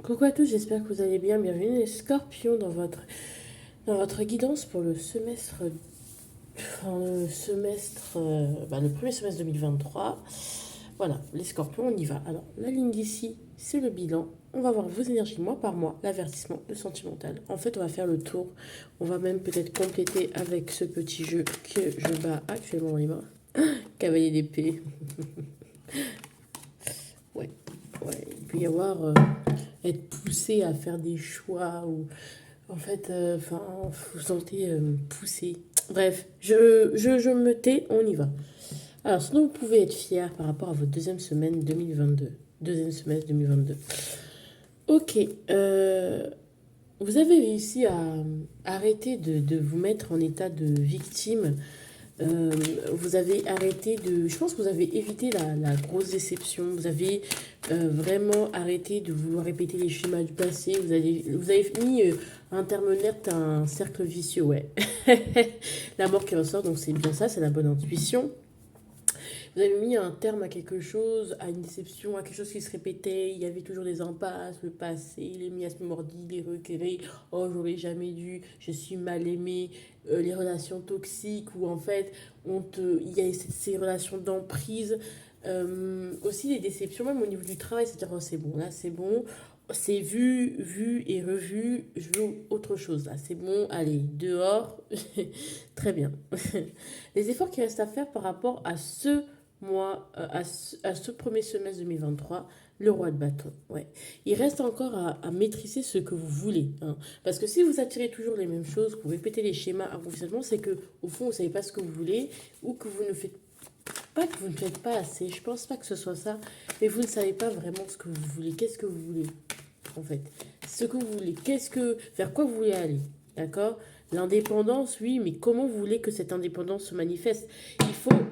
Coucou à tous, j'espère que vous allez bien. Bienvenue les scorpions dans votre guidance pour le semestre, le premier semestre 2023. Voilà, les scorpions, on y va. Alors, la ligne d'ici, c'est le bilan. On va voir vos énergies mois par mois, l'avertissement, le sentimental. En fait, on va faire le tour. On va même peut-être compléter avec ce petit jeu que je bats actuellement dans les mains. Cavalier d'épée. Ouais, ouais, il peut y avoir être poussé à faire des choix ou en fait, vous sentez poussé. Bref, je me tais, on y va. Alors, ce dont vous pouvez être fier par rapport à votre deuxième semaine 2022. Deuxième semestre 2022. Ok, vous avez réussi à arrêter de vous mettre en état de victime. Euh, vous avez arrêté de... Je pense que vous avez évité la grosse déception. Vous avez vraiment arrêté de vouloir répéter les schémas du passé. Vous avez mis un terme net à un cercle vicieux, ouais. La mort qui ressort, donc c'est bien ça, c'est la bonne intuition. Vous avez mis un terme à quelque chose, à une déception, à quelque chose qui se répétait. Il y avait toujours des impasses, le passé, les miasmes mordis, les regrets. Oh, j'aurais jamais dû, je suis mal aimée. Les relations toxiques où en fait, il y a ces relations d'emprise. Aussi les déceptions, même au niveau du travail, c'est-à-dire, oh, c'est bon, là, c'est bon. C'est vu et revu. Je veux autre chose là. C'est bon, allez, dehors. Très bien. Les efforts qui restent à faire par rapport à ce premier semestre 2023, le roi de bâton. Ouais. Il reste encore à maîtriser ce que vous voulez, hein. Parce que si vous attirez toujours les mêmes choses, que vous répétez les schémas inconsciemment, c'est que au fond, vous ne savez pas ce que vous voulez ou que vous ne faites pas que vous ne faites pas assez. Je pense pas que ce soit ça, mais vous ne savez pas vraiment ce que vous voulez. Qu'est-ce que vous voulez, en fait? Ce que vous voulez. Vers quoi vous voulez aller? D'accord? L'indépendance, oui, mais comment vous voulez que cette indépendance se manifeste?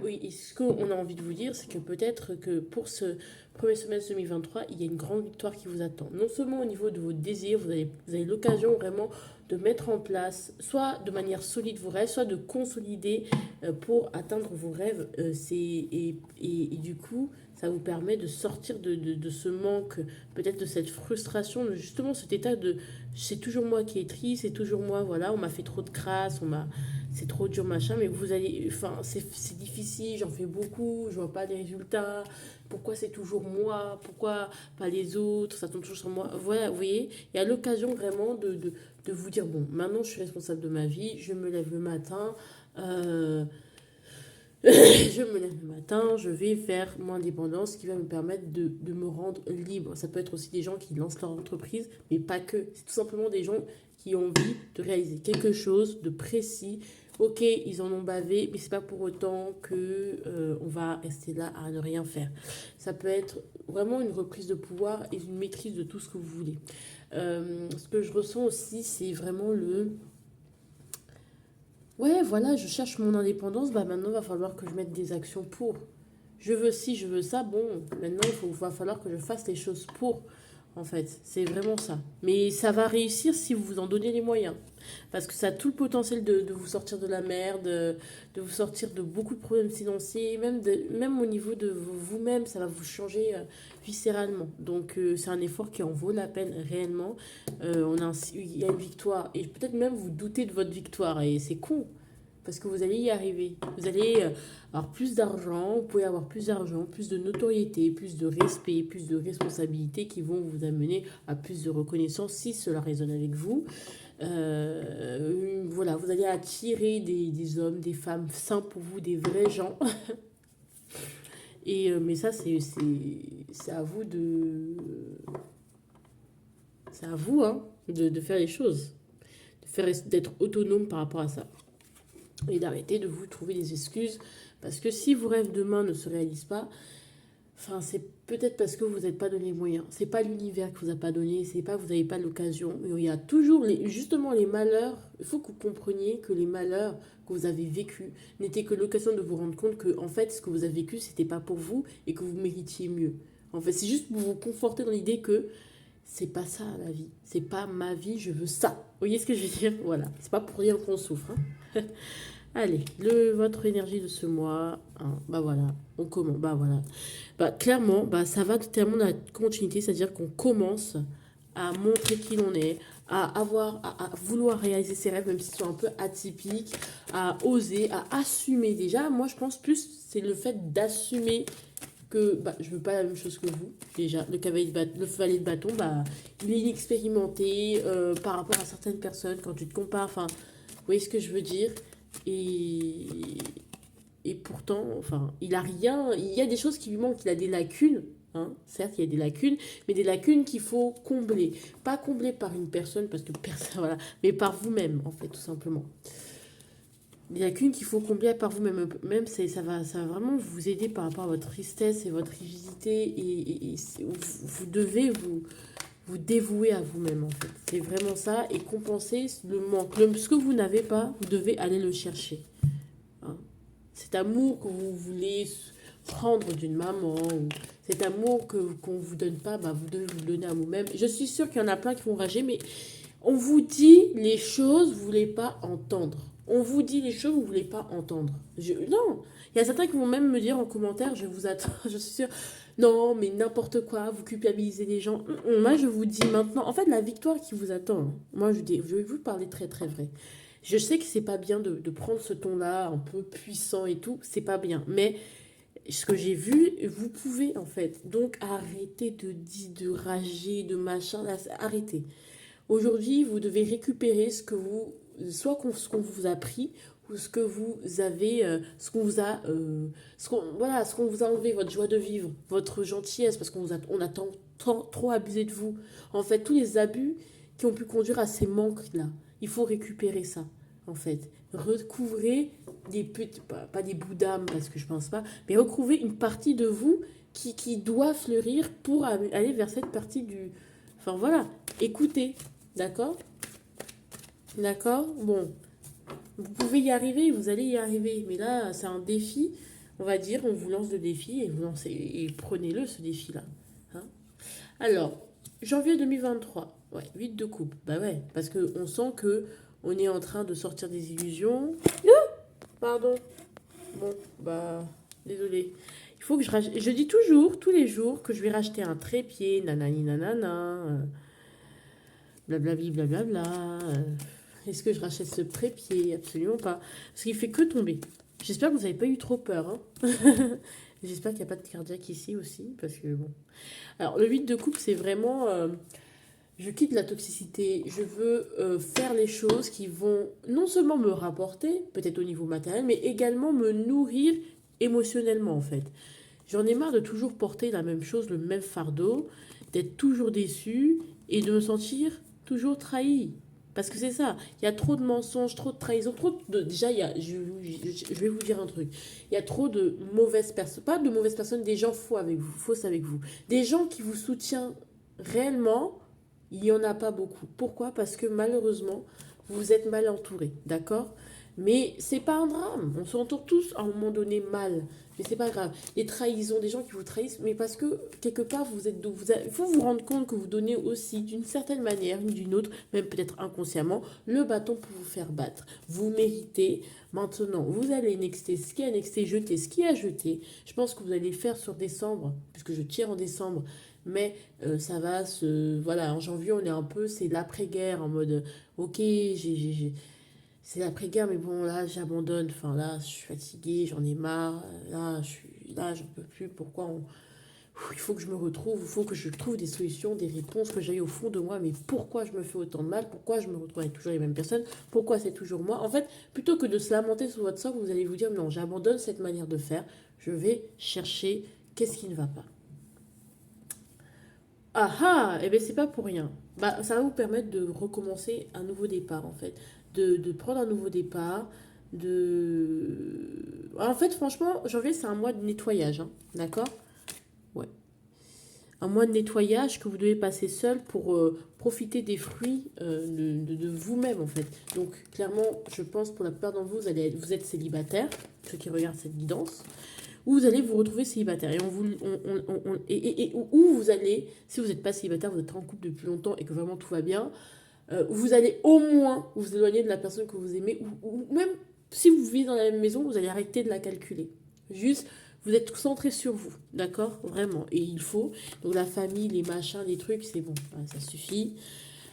Oui, et ce qu'on a envie de vous dire, c'est que peut-être que pour ce premier semestre 2023, il y a une grande victoire qui vous attend. Non seulement au niveau de vos désirs, vous avez l'occasion vraiment de mettre en place, soit de manière solide vos rêves, soit de consolider pour atteindre vos rêves. Et du coup, ça vous permet de sortir de ce manque, peut-être de cette frustration, de justement cet état de c'est toujours moi qui est triste, c'est toujours moi, voilà, on m'a fait trop de crasse, c'est trop dur, machin, mais vous allez, enfin, c'est difficile, j'en fais beaucoup, je vois pas des résultats, pourquoi c'est toujours moi, pourquoi pas les autres, ça tombe toujours sur moi. Voilà, vous voyez, il y a l'occasion vraiment de vous dire, bon, maintenant je suis responsable de ma vie, je me lève le matin, euh, je me lève le matin, je vais faire mon indépendance qui va me permettre de me rendre libre. Ça peut être aussi des gens qui lancent leur entreprise, mais pas que. C'est tout simplement des gens qui ont envie de réaliser quelque chose de précis. Ok, ils en ont bavé, mais c'est pas pour autant que on va rester là à ne rien faire. Ça peut être vraiment une reprise de pouvoir et une maîtrise de tout ce que vous voulez. Ce que je ressens aussi, c'est vraiment le ouais, voilà, je cherche mon indépendance, bah maintenant il va falloir que je mette des actions pour. Je veux ci, je veux ça, bon, maintenant va falloir que je fasse les choses pour, en fait. C'est vraiment ça. Mais ça va réussir si vous vous en donnez les moyens. Parce que ça a tout le potentiel de vous sortir de la merde, de vous sortir de beaucoup de problèmes financiers, même au niveau de vous-même, ça va vous changer viscéralement. Donc c'est un effort qui en vaut la peine réellement. Il y a une victoire, et peut-être même vous doutez de votre victoire, et c'est con. Parce que vous allez y arriver. Vous allez avoir plus d'argent, vous pouvez avoir plus d'argent, plus de notoriété, plus de respect, plus de responsabilités qui vont vous amener à plus de reconnaissance si cela résonne avec vous. Voilà, vous allez attirer des hommes, des femmes sains pour vous, des vrais gens. Mais ça, c'est à vous c'est à vous, hein, de faire les choses. D'être autonome par rapport à ça. Et d'arrêter de vous trouver des excuses. Parce que si vos rêves demain ne se réalisent pas, enfin, c'est peut-être parce que vous n'êtes pas donné les moyens. C'est pas l'univers que vous a pas donné, c'est pas que vous n'avez pas l'occasion. Il y a toujours justement les malheurs. Il faut que vous compreniez que les malheurs que vous avez vécus n'étaient que l'occasion de vous rendre compte que en fait ce que vous avez vécu c'était pas pour vous et que vous méritiez mieux. En fait, c'est juste pour vous conforter dans l'idée que c'est pas ça la vie. C'est pas ma vie, je veux ça. Vous voyez ce que je veux dire? Voilà. C'est pas pour rien qu'on souffre, hein. Allez, votre énergie de ce mois, hein, bah voilà, on commence, bah voilà. Bah clairement, bah ça va tellement dans la continuité, c'est-à-dire qu'on commence à montrer qui l'on est, à vouloir réaliser ses rêves, même s'ils sont un peu atypiques, à oser, à assumer déjà. Moi, je pense plus, c'est le fait d'assumer que bah, je veux pas la même chose que vous. Déjà, le valet de bâton, bah, il est inexpérimenté par rapport à certaines personnes quand tu te compares. Enfin, vous voyez ce que je veux dire? Et, et pourtant, enfin, il a rien. Il y a des choses qui lui manquent. Il a des lacunes. Hein. Certes, il y a des lacunes, mais des lacunes qu'il faut combler. Pas combler par une personne, parce que personne, voilà, mais par vous-même, en fait, tout simplement. Des lacunes qu'il faut combler par vous-même. Même, ça va vraiment vous aider par rapport à votre tristesse et votre rigidité. Vous devez vous dévouer à vous-même, en fait. C'est vraiment ça. Et compenser le manque. Ce que vous n'avez pas, vous devez aller le chercher. Hein. Cet amour que vous voulez prendre d'une maman, ou cet amour qu'on ne vous donne pas, bah, vous devez vous le donner à vous-même. Je suis sûre qu'il y en a plein qui vont rager, mais on vous dit les choses, vous ne voulez pas entendre. On vous dit les choses, vous ne voulez pas entendre. Non, il y a certains qui vont même me dire en commentaire, je vous attends, je suis sûre, non, mais n'importe quoi, vous culpabilisez les gens. Moi, je vous dis maintenant, en fait, la victoire qui vous attend, hein. Moi, je vais vous parler très, très vrai. Je sais que c'est pas bien de prendre ce ton-là, un peu puissant et tout, c'est pas bien. Mais ce que j'ai vu, vous pouvez, en fait. Donc, arrêtez de dire, de rager, de machin, là, arrêtez. Aujourd'hui, vous devez récupérer ce qu'on vous a pris, ou ce que vous avez, ce qu'on vous a, voilà, ce qu'on vous a enlevé, votre joie de vivre, votre gentillesse, parce on a trop abusé de vous. En fait, tous les abus qui ont pu conduire à ces manques-là, il faut récupérer ça, en fait. Recouvrez des petits, pas des bouts d'âme, parce que je pense pas, mais recouvrez une partie de vous qui doit fleurir pour aller vers cette partie du... Enfin voilà, écoutez. D'accord? D'accord? Bon, vous pouvez y arriver, vous allez y arriver. Mais là, c'est un défi, on va dire, on vous lance le défi et vous lancez et prenez-le ce défi-là. Hein. Alors, janvier 2023, ouais, 8 de coupe. Bah ouais, parce qu'on sent que on est en train de sortir des illusions. Pardon. Bon, bah, désolé. Il faut que je rachète. Je dis toujours, tous les jours, que je vais racheter un trépied, nanani nanana. Blablabli, blablabla. Est-ce que je rachète ce trépied? Absolument pas. Parce qu'il fait que tomber. J'espère que vous n'avez pas eu trop peur. Hein. J'espère qu'il n'y a pas de cardiaque ici aussi. Parce que bon. Alors, le 8 de coupe, c'est vraiment. Je quitte la toxicité. Je veux faire les choses qui vont non seulement me rapporter, peut-être au niveau matériel, mais également me nourrir émotionnellement, en fait. J'en ai marre de toujours porter la même chose, le même fardeau, d'être toujours déçu et de me sentir toujours trahi. Parce que c'est ça, il y a trop de mensonges, trop de trahison, trop de... Déjà, je vais vous dire un truc. Il y a trop de mauvaises personnes, pas de mauvaises personnes, des gens fausses avec vous. Des gens qui vous soutiennent réellement, il n'y en a pas beaucoup. Pourquoi? Parce que malheureusement, vous êtes mal entouré, d'accord? Mais c'est pas un drame. On s'entoure tous à un moment donné mal. Mais c'est pas grave. Les trahisons, des gens qui vous trahissent, mais parce que quelque part, il faut vous rendre compte que vous donnez aussi, d'une certaine manière, d'une autre, même peut-être inconsciemment, le bâton pour vous faire battre. Vous méritez. Maintenant, vous allez nexter ce qui est nexté, jeter ce qui est à jeter. Je pense que vous allez le faire sur décembre, puisque je tire en décembre. Mais ça va se... Voilà, en janvier, on est un peu... C'est l'après-guerre, en mode... Ok, c'est l'après-guerre, mais bon, là, j'abandonne. Enfin, là, je suis fatiguée, j'en ai marre. Là, j'en peux plus. Il faut que je me retrouve, il faut que je trouve des solutions, des réponses, que j'aille au fond de moi. Mais pourquoi je me fais autant de mal? Pourquoi je me retrouve avec toujours les mêmes personnes? Pourquoi c'est toujours moi? En fait, plutôt que de se lamenter sur votre sort, vous allez vous dire, non, j'abandonne cette manière de faire. Je vais chercher qu'est-ce qui ne va pas. Ah ah, eh bien c'est pas pour rien. Bah, ça va vous permettre de recommencer un nouveau départ en fait. De prendre un nouveau départ. En fait, franchement, janvier c'est un mois de nettoyage. Hein, d'accord? Ouais. Un mois de nettoyage que vous devez passer seul pour profiter des fruits de vous-même en fait. Donc clairement, je pense pour la plupart d'entre vous, vous êtes célibataire, ceux qui regardent cette guidance où vous allez vous retrouver célibataire. Où vous allez, si vous n'êtes pas célibataire, vous êtes en couple depuis longtemps et que vraiment tout va bien, vous allez au moins vous éloigner de la personne que vous aimez, ou même si vous vivez dans la même maison, vous allez arrêter de la calculer. Juste, Vous êtes centré sur vous, d'accord? Vraiment. Et il faut. Donc la famille, les machins, les trucs, c'est bon, voilà, ça suffit.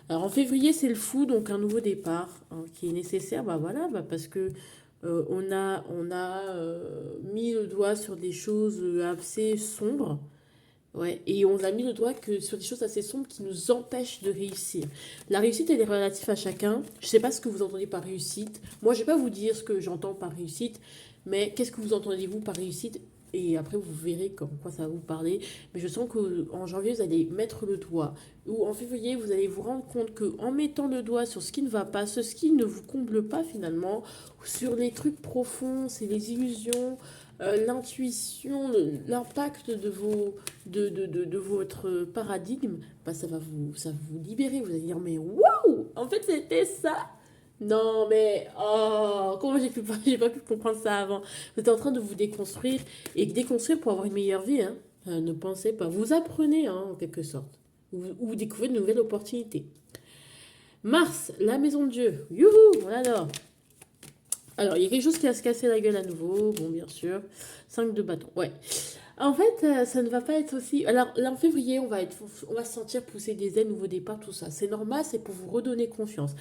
Alors en février, c'est le fou, donc un nouveau départ hein, qui est nécessaire. Bah voilà, bah, parce que on a mis le doigt sur des choses assez sombres. Ouais, et on a mis le doigt que sur des choses assez sombres qui nous empêchent de réussir. La réussite, elle est relative à chacun. Je ne sais pas ce que vous entendez par réussite. Moi, je ne vais pas vous dire ce que j'entends par réussite, mais qu'est-ce que vous entendez, vous, par réussite? Et après, vous verrez quoi ça va vous parler. Mais je sens qu'en janvier, vous allez mettre le doigt. Ou en février, vous allez vous rendre compte qu'en mettant le doigt sur ce qui ne va pas, ce qui ne vous comble pas finalement, sur les trucs profonds, c'est les illusions, l'intuition, l'impact de votre paradigme, bah, ça va vous libérer. Vous allez dire, mais waouh, en fait, c'était ça. Non, mais oh, comment j'ai pas pu comprendre ça avant. Vous êtes en train de vous déconstruire et déconstruire pour avoir une meilleure vie. Hein. Ne pensez pas. Vous apprenez, hein, en quelque sorte. Ou découvrez de nouvelles opportunités. Mars, la maison de Dieu. Youhou, on adore. Alors, il y a quelque chose qui va se casser la gueule à nouveau. Bon, bien sûr. 5 de bâton. Ouais. En fait, ça ne va pas être aussi. Alors, là, en février, on va se sentir pousser des ailes, nouveau départ, tout ça. C'est normal, c'est pour vous redonner confiance.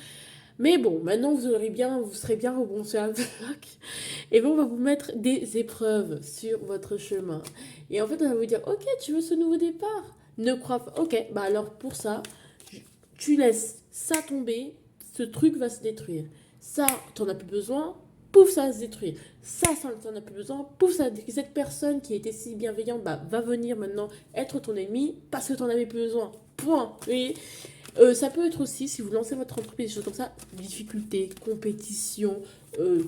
Mais bon, maintenant, vous serez bien rebonché à bloc. Et bon, on va vous mettre des épreuves sur votre chemin. Et en fait, on va vous dire, ok, tu veux ce nouveau départ? Ne crois pas. Ok, bah alors pour ça, tu laisses ça tomber, ce truc va se détruire. Ça, t'en as plus besoin, pouf, ça va se détruire. Ça t'en as plus besoin, pouf, ça va se détruire. Cette personne qui était si bienveillante, bah, va venir maintenant être ton ennemi parce que t'en avais plus besoin. Point. Et ça peut être aussi, si vous lancez votre entreprise, des choses comme ça, difficultés, compétition,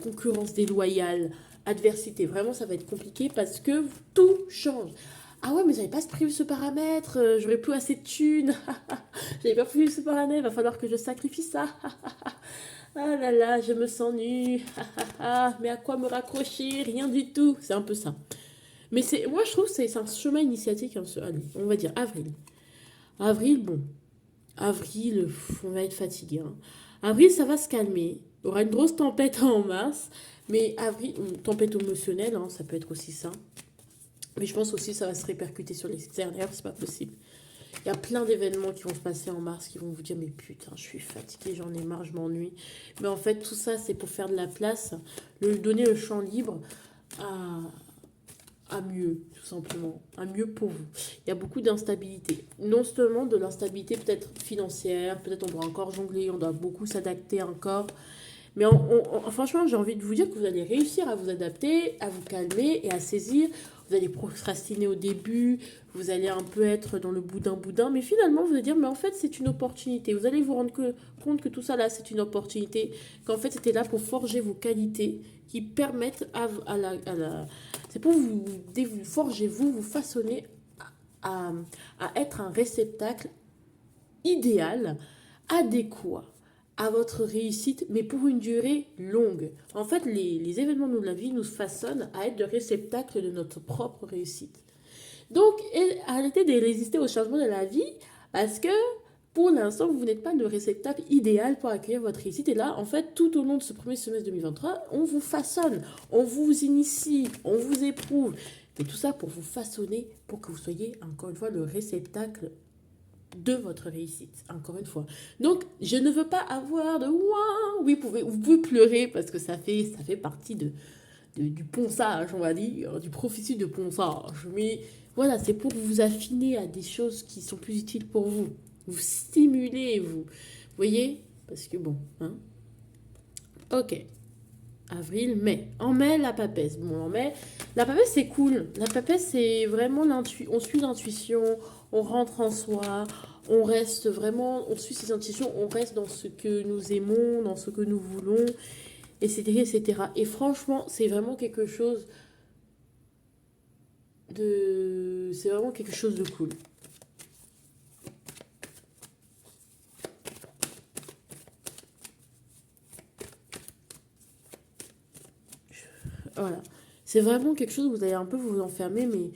concurrence déloyale, adversité. Vraiment, ça va être compliqué parce que tout change. Ah ouais, mais j'avais pas prévu ce paramètre, j'aurais plus assez de thunes. J'avais pas prévu ce paramètre, va falloir que je sacrifie ça. Ah là là, je me sens nue. Mais à quoi me raccrocher? Rien du tout. C'est un peu ça. Mais moi, je trouve que c'est un chemin initiatique. Hein, allez, on va dire avril. Avril, bon. Avril, on va être fatigué. Hein. Avril, ça va se calmer. Il y aura une grosse tempête en mars. Mais avril, une tempête émotionnelle, hein, ça peut être aussi ça. Mais je pense aussi que ça va se répercuter sur l'extérieur, c'est pas possible. Il y a plein d'événements qui vont se passer en mars qui vont vous dire mais putain, je suis fatiguée, j'en ai marre, je m'ennuie. Mais en fait, tout ça, c'est pour faire de la place, donner le champ libre à, à mieux, tout simplement, à mieux pour vous. Il y a beaucoup d'instabilité. Non seulement de l'instabilité peut-être financière, peut-être on doit encore jongler, on doit beaucoup s'adapter encore. Mais franchement, j'ai envie de vous dire que vous allez réussir à vous adapter, à vous calmer et à saisir. Vous allez procrastiner au début, vous allez un peu être dans le boudin, mais finalement, vous allez dire, mais en fait, c'est une opportunité. Vous allez vous rendre compte que tout ça là, c'est une opportunité, qu'en fait, c'était là pour forger vos qualités qui permettent c'est pour vous forger, vous façonner à, à être un réceptacle idéal, adéquat à votre réussite, mais pour une durée longue. En fait, les événements de la vie nous façonnent à être le réceptacle de notre propre réussite. Donc, arrêtez de résister au changement de la vie parce que pour l'instant, vous n'êtes pas le réceptacle idéal pour accueillir votre réussite. Et là, en fait, tout au long de ce premier semestre 2023, on vous façonne, on vous initie, on vous éprouve. Et tout ça pour vous façonner, pour que vous soyez, encore une fois, le réceptacle de votre réussite, encore une fois. Donc, je ne veux pas avoir de ouin. Oui, vous pouvez pleurer parce que ça fait partie du ponçage, on va dire, du processus de ponçage. Mais voilà, c'est pour vous affiner à des choses qui sont plus utiles pour vous. Vous stimuler, vous voyez. Parce que bon, hein. Ok. Avril, mai. En mai, la papesse. Bon, en mai, la papesse, c'est cool. La papesse, c'est vraiment on suit l'intuition, on rentre en soi, on reste vraiment, on suit ses intuitions, on reste dans ce que nous aimons, dans ce que nous voulons, etc., etc. Et franchement, c'est vraiment quelque chose c'est vraiment quelque chose de cool. Voilà. C'est vraiment quelque chose où vous allez un peu vous enfermer, mais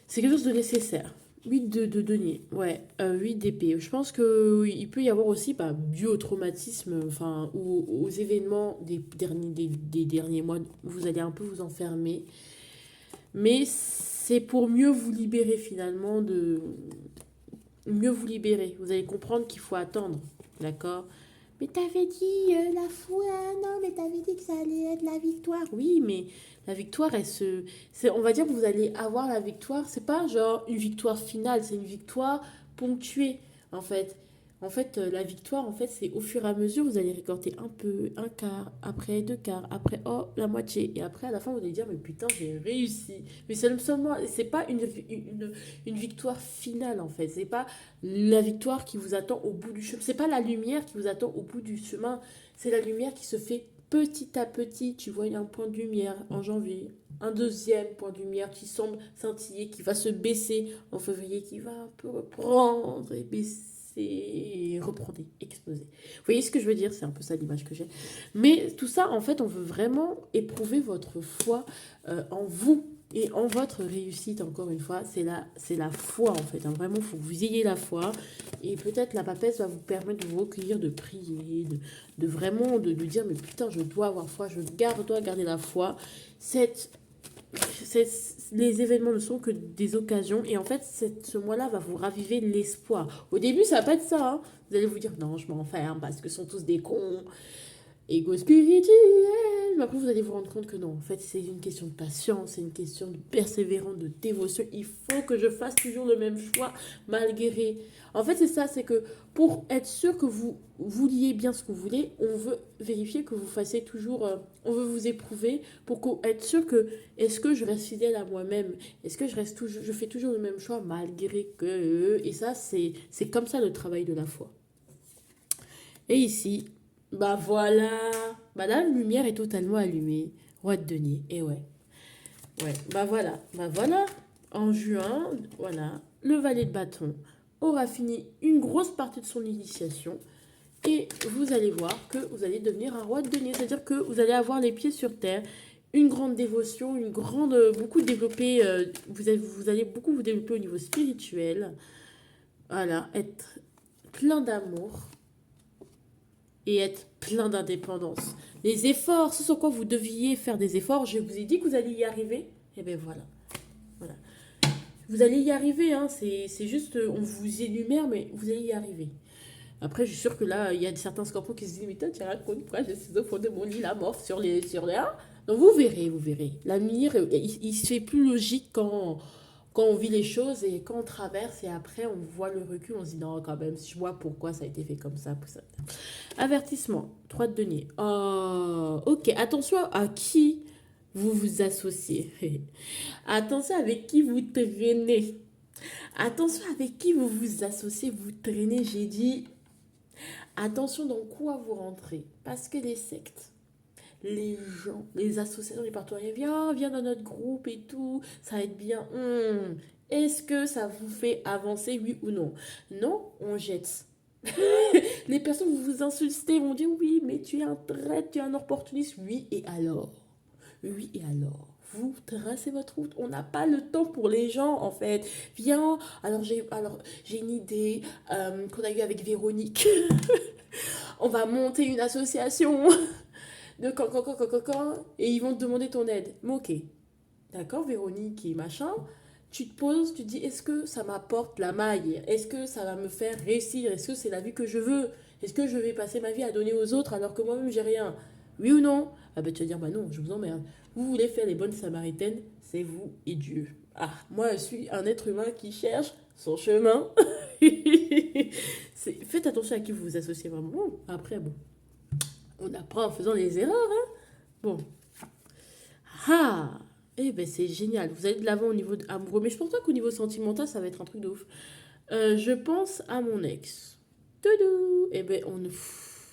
c'est quelque chose de nécessaire. 8 de denier, ouais, 8 d'épée. Je pense qu'il peut y avoir aussi, bah, dû au traumatisme, enfin, ou aux événements des derniers mois, vous allez un peu vous enfermer. Mais c'est pour mieux vous libérer finalement de... Mieux vous libérer. Vous allez comprendre qu'il faut attendre. D'accord? Mais t'avais dit la foi, non, mais t'avais dit que ça allait être la victoire. Oui, mais la victoire, on va dire que vous allez avoir la victoire. C'est pas genre une victoire finale, c'est une victoire ponctuée, en fait. La victoire, en fait, c'est au fur et à mesure, vous allez récolter un peu, un quart, après deux quarts, après, oh, la moitié. Et après, à la fin, vous allez dire, mais putain, j'ai réussi. Mais seulement, c'est pas une victoire finale, en fait. C'est pas la victoire qui vous attend au bout du chemin. C'est pas la lumière qui vous attend au bout du chemin. C'est la lumière qui se fait petit à petit. Tu vois, il y a un point de lumière en janvier, un deuxième point de lumière qui semble scintiller, qui va se baisser en février, qui va un peu reprendre et baisser et reprendre et exploser. Vous voyez ce que je veux dire? C'est un peu ça l'image que j'ai. Mais tout ça, en fait, on veut vraiment éprouver votre foi en vous et en votre réussite, encore une fois. C'est la foi, en fait. Hein. Vraiment, il faut que vous ayez la foi. Et peut-être la papesse va vous permettre de vous recueillir, de prier, de vraiment de dire, mais putain, je dois avoir foi, dois garder la foi. Les événements ne sont que des occasions et en fait ce mois-là va vous raviver l'espoir. Au début ça va pas être ça, hein. Vous allez vous dire non je m'enferme parce que ce sont tous des cons, égo spirituel. Mais après, vous allez vous rendre compte que non, en fait, c'est une question de patience, c'est une question de persévérance, de dévotion. Il faut que je fasse toujours le même choix, malgré. En fait, c'est ça, c'est que pour être sûr que vous vouliez bien ce que vous voulez, on veut vérifier que vous fassiez toujours. On veut vous éprouver pour être sûr que est-ce que je reste fidèle à moi-même? Est-ce que je fais toujours le même choix, malgré que. Et ça, c'est comme ça le travail de la foi. Et ici, bah voilà. Bah la lumière est totalement allumée. Roi de denier. Et ouais. Ouais. Bah voilà. Bah voilà. En juin, voilà. Le valet de bâton aura fini une grosse partie de son initiation. Et vous allez voir que vous allez devenir un roi de denier. C'est-à-dire que vous allez avoir les pieds sur terre. Une grande dévotion, beaucoup développer, vous allez beaucoup vous développer au niveau spirituel. Voilà, être plein d'amour et être plein d'indépendance. Les efforts, ce sur quoi vous deviez faire des efforts, je vous ai dit que vous alliez y arriver. Et bien voilà. Voilà. Vous allez y arriver, hein. C'est juste, on vous énumère, mais vous allez y arriver. Après, je suis sûre que là, il y a certains scorpions qui se disent, mais toi, tu racontes quoi? Je suis au fond de mon lit, la mort sur les 1. Donc vous verrez, vous verrez. L'avenir, il se fait plus logique quand on vit les choses et quand on traverse et après on voit le recul, on se dit non, quand même, je vois pourquoi ça a été fait comme ça. Avertissement, 3 de denier. Oh, ok, attention à qui vous vous associez. Attention avec qui vous traînez. Attention avec qui vous vous associez, vous traînez. J'ai dit, attention dans quoi vous rentrez. Parce que les sectes, les gens, les associations, les partenariats, viens dans notre groupe et tout, ça va être bien. Est-ce que ça vous fait avancer, oui ou non? Non, on jette. Les personnes vous vous insultez vont dire oui, mais tu es un traître, tu es un opportuniste. Oui, et alors? Oui, et alors? Vous tracez votre route. On n'a pas le temps pour les gens, en fait. Viens, j'ai une idée qu'on a eue avec Véronique. On va monter une association de quand, et ils vont te demander ton aide. Mais ok, d'accord, Véronique et machin, tu te poses, tu te dis, est-ce que ça m'apporte la maille? Est-ce que ça va me faire réussir? Est-ce que c'est la vie que je veux? Est-ce que je vais passer ma vie à donner aux autres alors que moi-même j'ai rien? Oui ou non? Ah ben tu vas dire, bah non, je vous emmerde. Vous voulez faire les bonnes samaritaines, c'est vous et Dieu. Ah, moi je suis un être humain qui cherche son chemin. Faites attention à qui vous vous associez vraiment. Bon, après, bon, on apprend en faisant les erreurs, hein. Bon. Ah, eh ben c'est génial. Vous allez de l'avant au niveau amoureux. Mais je pense pas qu'au niveau sentimental, ça va être un truc de ouf. Je pense à mon ex. Toudou. Eh ben,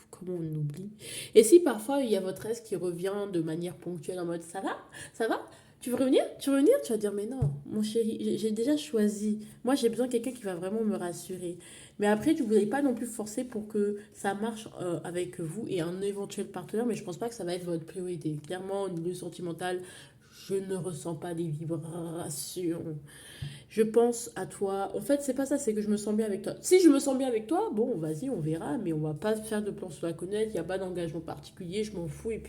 comment on oublie? Et si parfois il y a votre ex qui revient de manière ponctuelle en mode ça va? Ça va? Tu veux revenir? Tu veux revenir? Tu vas dire mais non, mon chéri, j'ai déjà choisi. Moi j'ai besoin de quelqu'un qui va vraiment me rassurer. Mais après, tu ne voulez pas non plus forcer pour que ça marche avec vous et un éventuel partenaire, mais je pense pas que ça va être votre priorité. Clairement, au niveau sentimental, je ne ressens pas des vibrations. Je pense à toi. En fait, c'est pas ça, c'est que je me sens bien avec toi. Si je me sens bien avec toi, bon, vas-y, on verra, mais on va pas faire de plan sur la connaître, il n'y a pas d'engagement particulier, je m'en fous, et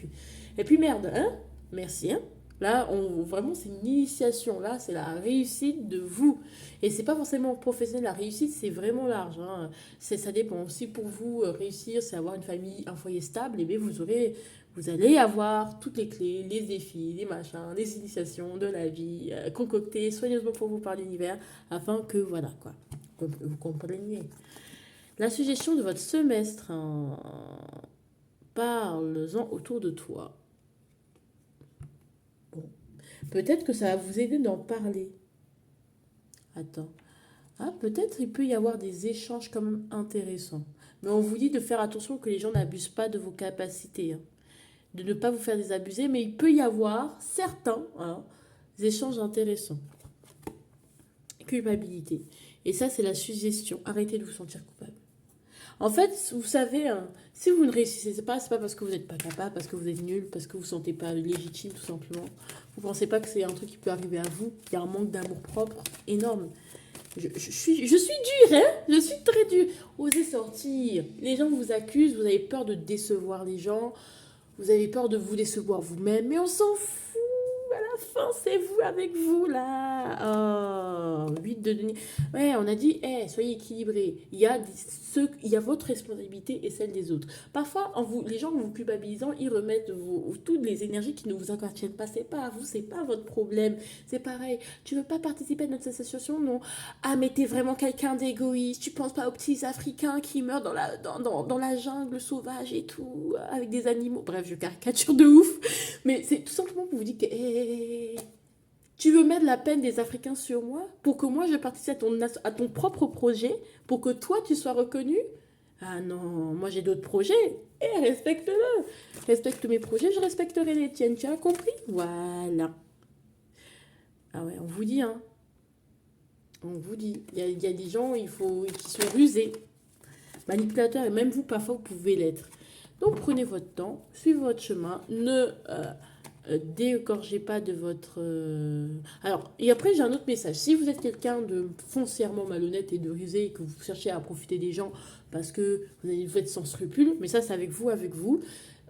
puis merde, hein? Merci, hein? Là, vraiment, c'est une initiation. Là, c'est la réussite de vous. Et c'est pas forcément professionnel. La réussite, c'est vraiment large, hein. Ça dépend. Si pour vous, réussir, c'est avoir une famille, un foyer stable, eh bien, vous allez avoir toutes les clés, les défis, les machins, les initiations de la vie, concoctées soigneusement pour vous par l'univers, afin que, voilà, quoi, vous compreniez. La suggestion de votre semestre, hein, parle-en autour de toi. Bon. Peut-être que ça va vous aider d'en parler. Attends. Ah, peut-être il peut y avoir des échanges quand même intéressants. Mais on vous dit de faire attention que les gens n'abusent pas de vos capacités, hein. De ne pas vous faire désabuser, mais il peut y avoir certains, hein, échanges intéressants. Culpabilité. Et ça, c'est la suggestion. Arrêtez de vous sentir coupable. En fait, vous savez, hein, si vous ne réussissez pas, c'est pas parce que vous n'êtes pas capable, parce que vous êtes nul, parce que vous ne vous sentez pas légitime, tout simplement. Vous pensez pas que c'est un truc qui peut arriver à vous. Il y a un manque d'amour propre énorme. Je suis dure, hein? Je suis très dure. Osez sortir. Les gens vous accusent, vous avez peur de décevoir les gens, vous avez peur de vous décevoir vous-même, mais on s'en fout. À la fin, c'est vous avec vous, là. Oh, 8 de denier. Ouais, on a dit, soyez équilibrés. Il y a votre responsabilité et celle des autres. Parfois, les gens, en vous culpabilisant, ils remettent toutes les énergies qui ne vous appartiennent pas. C'est pas à vous, c'est pas votre problème. C'est pareil. Tu veux pas participer à notre association? Non. Ah, mais t'es vraiment quelqu'un d'égoïste. Tu penses pas aux petits Africains qui meurent dans la jungle sauvage et tout, avec des animaux. Bref, je caricature de ouf. Mais c'est tout simplement pour vous dire que tu veux mettre la peine des Africains sur moi pour que moi je participe à ton propre projet, pour que toi tu sois reconnu? Ah non, moi j'ai d'autres projets. Respecte-le. Respecte mes projets, je respecterai les tiennes. Tu as compris? Voilà. Ah ouais, on vous dit, hein. On vous dit. Il y a des gens qui sont rusés, manipulateurs, et même vous, parfois, vous pouvez l'être. Donc prenez votre temps, suivez votre chemin, ne dégorgez pas de votre... Alors, et après j'ai un autre message. Si vous êtes quelqu'un de foncièrement malhonnête et de rusé et que vous cherchez à profiter des gens parce que vous êtes sans scrupules, mais ça c'est avec vous,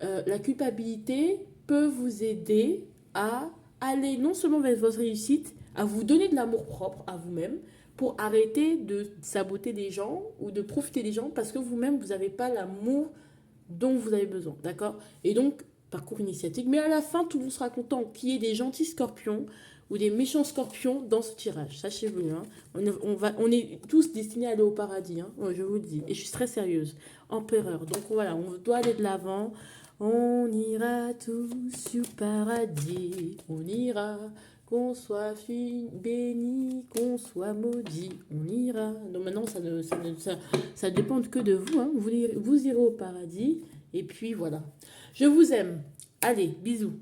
la culpabilité peut vous aider à aller non seulement vers votre réussite, à vous donner de l'amour propre à vous-même, pour arrêter de saboter des gens ou de profiter des gens parce que vous-même, vous n'avez pas l'amour dont vous avez besoin, d'accord? Et donc, parcours initiatique. Mais à la fin, tout le monde sera content qu'il y ait des gentils scorpions ou des méchants scorpions dans ce tirage. Sachez-le, hein. On est tous destinés à aller au paradis, hein. Ouais, je vous le dis. Et je suis très sérieuse. Empereur. Donc voilà, on doit aller de l'avant. On ira tous au paradis. On ira, qu'on soit béni, qu'on soit maudit. On ira. Donc maintenant, ça dépend que de vous, hein. Vous irez au paradis. Et puis voilà. Je vous aime. Allez, bisous.